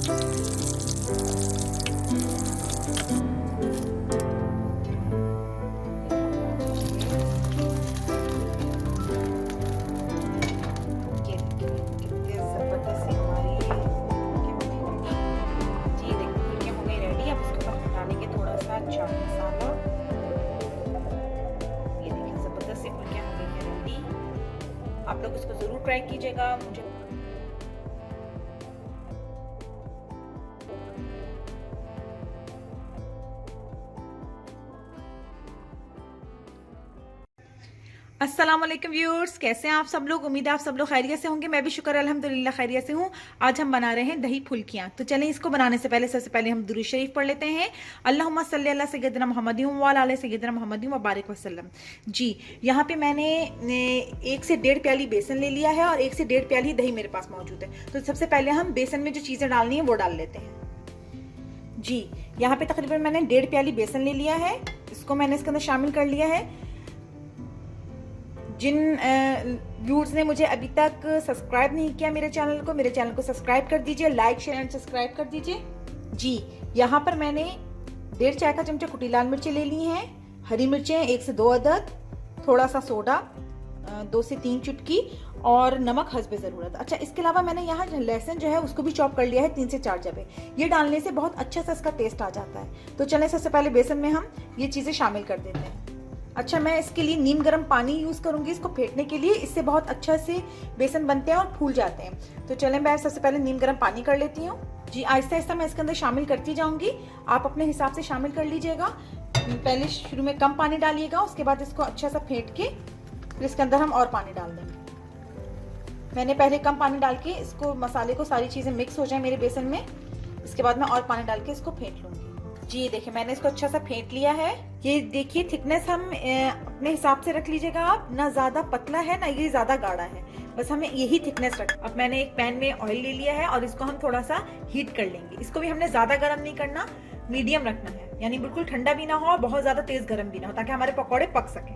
आप लोग इसको जरूर ट्राई कीजिएगा। मुझे अस्सलाम वालेकुम व्यूअर्स, कैसे हैं आप सब लोग। उम्मीद है आप सब लोग खैरियत से होंगे। मैं भी शुक्र अल्हम्दुलिल्लाह खैरियत से हूँ। आज हम बना रहे हैं दही फुल्कियाँ। तो चलें इसको बनाने से पहले सबसे पहले हम दुरूद शरीफ पढ़ लेते हैं। अल्लाहुम्मा सल्ली अला सय्यदिना मुहम्मद व अला आलि सय्यदिना मुहम्मद व बारिक वसल्लम। जी, यहाँ पे मैंने 1 से 1.5 प्याली बेसन ले लिया है और 1 से 1.5 प्याली दही मेरे पास मौजूद है। तो सबसे पहले हम बेसन में जो चीज़ें डालनी है वो डाल लेते हैं। जी, यहाँ पे तकरीबन मैंने 1.5 प्याली बेसन ले लिया है। इसको मैंने इसके अंदर शामिल कर लिया है। जिन व्यूअर्स ने मुझे अभी तक सब्सक्राइब नहीं किया मेरे चैनल को सब्सक्राइब कर दीजिए, लाइक शेयर एंड सब्सक्राइब कर दीजिए। जी, यहाँ पर मैंने 1.5 चाय का चमचा कुटी लाल मिर्चें ले ली हैं, हरी मिर्चें 1 से 2 अदद, थोड़ा सा सोडा 2 से 3 चुटकी और नमक हस्बे ज़रूरत। अच्छा, इसके अलावा मैंने यहाँ लहसुन जो है उसको भी चॉप कर लिया है 3 से 4 जबे। ये डालने से बहुत अच्छा सा इसका टेस्ट आ जाता है। तो चलें सबसे पहले बेसन में हम ये चीज़ें शामिल कर देते हैं। अच्छा, मैं इसके लिए नीम गर्म पानी यूज़ करूंगी इसको फेंटने के लिए। इससे बहुत अच्छा से बेसन बनते हैं और फूल जाते हैं। तो चलें मैं सबसे पहले नीम गर्म पानी कर लेती हूँ। जी, आहिस्ता आहिस्ता मैं इसके अंदर शामिल करती जाऊंगी। आप अपने हिसाब से शामिल कर लीजिएगा। पहले शुरू में कम पानी डालिएगा, उसके बाद इसको अच्छा सा फेंट के फिर इसके अंदर हम और पानी डाल देंगे। मैंने पहले कम पानी डाल के इसको मसाले को सारी चीज़ें मिक्स हो जाए मेरे बेसन में, इसके बाद मैं और पानी डाल के इसको फेंट लूँगी। जी देखिए, मैंने इसको अच्छा सा फेंट लिया है। ये देखिए, थिकनेस हम अपने हिसाब से रख लीजिएगा आप, ना ज़्यादा पतला है ना ये ज़्यादा गाढ़ा है, बस हमें यही थिकनेस रख। अब मैंने एक पैन में ऑयल ले लिया है और इसको हम थोड़ा सा हीट कर लेंगे। इसको भी हमने ज़्यादा गर्म नहीं करना, मीडियम रखना है, यानी बिल्कुल ठंडा भी ना हो और बहुत ज़्यादा तेज़ गर्म भी ना हो, ताकि हमारे पकौड़े पक सकें।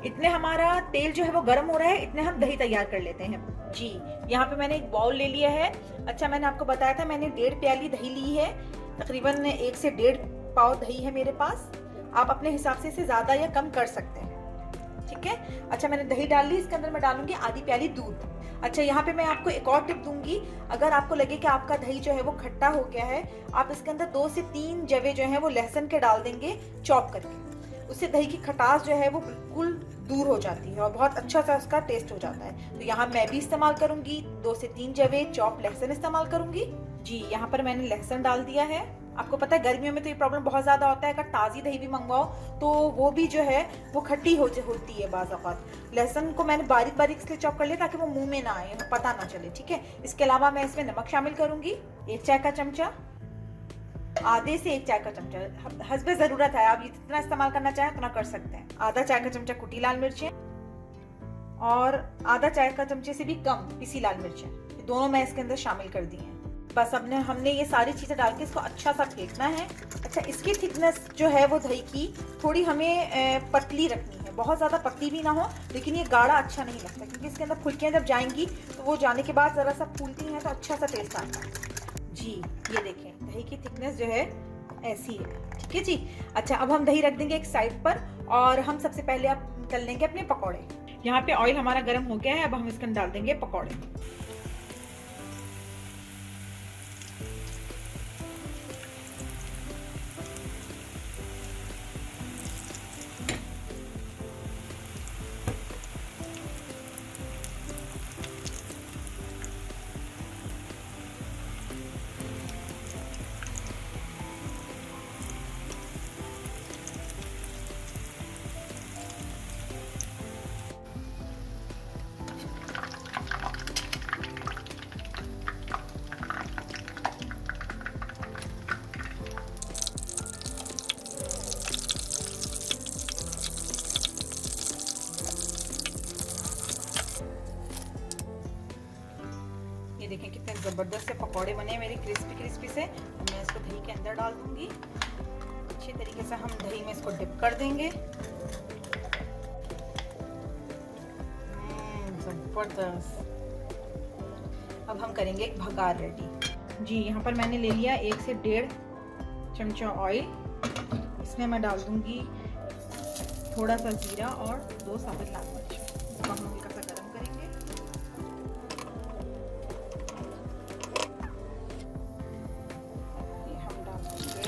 इतने हमारा तेल जो है वो गर्म हो रहा है, इतने हम दही तैयार कर लेते हैं। जी, यहाँ पे मैंने एक बाउल ले लिया है। अच्छा, मैंने आपको बताया था मैंने 1.5 प्याली दही ली है, तकरीबन 1 से 1.5 पाव दही है मेरे पास। आप अपने हिसाब से इसे ज़्यादा या कम कर सकते हैं, ठीक है। अच्छा, मैंने दही डाल ली, इसके अंदर मैं डालूंगी आधी प्याली दूध। अच्छा, यहाँ पे मैं आपको एक और टिप दूंगी। अगर आपको लगे कि आपका दही जो है वो खट्टा हो गया है, आप इसके अंदर 2 से 3 जवे जो है वो लहसुन के डाल देंगे चॉप करके। उससे दही की खटास जो है वो बिल्कुल दूर हो जाती है और बहुत अच्छा सा उसका टेस्ट हो जाता है। तो यहाँ मैं भी इस्तेमाल करूंगी 2 से 3 जवे चॉप लहसुन इस्तेमाल करूंगी। जी, यहाँ पर मैंने लहसुन डाल दिया है। आपको पता है गर्मियों में तो ये प्रॉब्लम बहुत ज़्यादा होता है, अगर ताज़ी दही भी मंगवाओ तो वो भी जो है वो खट्टी होती है बाज़ औक़ात। लहसुन को मैंने बारीक बारीक इसलिए चॉप कर लिया ताकि वो मुंह में ना आए, पता ना चले, ठीक है। इसके अलावा मैं इसमें नमक शामिल करूंगी 1 चाय का चमचा, आधे से 1 चाय का चमचा, हस्बे ज़रूरत है, आप जितना इस्तेमाल करना चाहें उतना कर सकते हैं। आधा चाय का चमचा कुटी लाल मिर्चें और आधा चाय का चमचे से भी कम पिसी लाल मिर्चें, दोनों मैं इसके अंदर शामिल कर दी हैं। बस अब हमने ये सारी चीज़ें डाल के इसको अच्छा सा फेंटना है। अच्छा, इसकी थिकनेस जो है वो दही की थोड़ी हमें पतली रखनी है, बहुत ज़्यादा पतली भी ना हो, लेकिन ये गाढ़ा अच्छा नहीं लगता, क्योंकि इसके अंदर फुल्कियाँ जब जाएंगी तो वो जाने के बाद ज़रा सा फूलती हैं तो अच्छा सा टेस्ट आता है। जी, ये देखें दही की थिकनेस जो है ऐसी है, ठीक है जी। अच्छा, अब हम दही रख देंगे एक साइड पर और हम सबसे पहले अब तल लेंगे अपने पकौड़े। यहाँ पे ऑयल हमारा गर्म हो गया है, अब हम इसके अंदर डाल देंगे पकौड़े। ये देखें कितने ज़बरदस्त से पकौड़े बने मेरे क्रिस्पी क्रिस्पी से। अब मैं इसको दही के अंदर डाल दूंगी। अच्छे तरीके से हम दही में इसको डिप कर देंगे। ज़बरदस्त। अब हम करेंगे एक भगार रेडी। जी यहाँ पर मैंने ले लिया 1 से 1.5 चमचा ऑयल। इसमें मैं डाल दूंगी थोड़ा सा जीरा और 2 साबुत लाल मिर्च। इसको हम हल्का सा गरम करेंगे। ये हम डाल देंगे।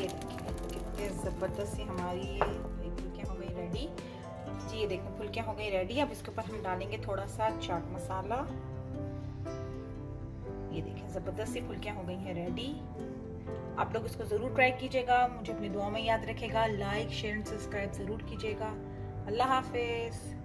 ये देखिए कितने ज़बरदस्त सी हमारी ये फुल्कियाँ हो गई रेडी। जी ये देखो फुल्कियाँ हो गई रेडी। अब इसके ऊपर हम डालेंगे थोड़ा सा चाट मसाला। ये देखिए ज़बरदस्त सी फुल्कियाँ हो गई हैं रेडी। आप लोग इसको ज़रूर ट्राई कीजिएगा, मुझे अपनी दुआ में याद रखेगा। लाइक शेयर एंड सब्सक्राइब ज़रूर कीजिएगा। अल्लाह हाफिज़।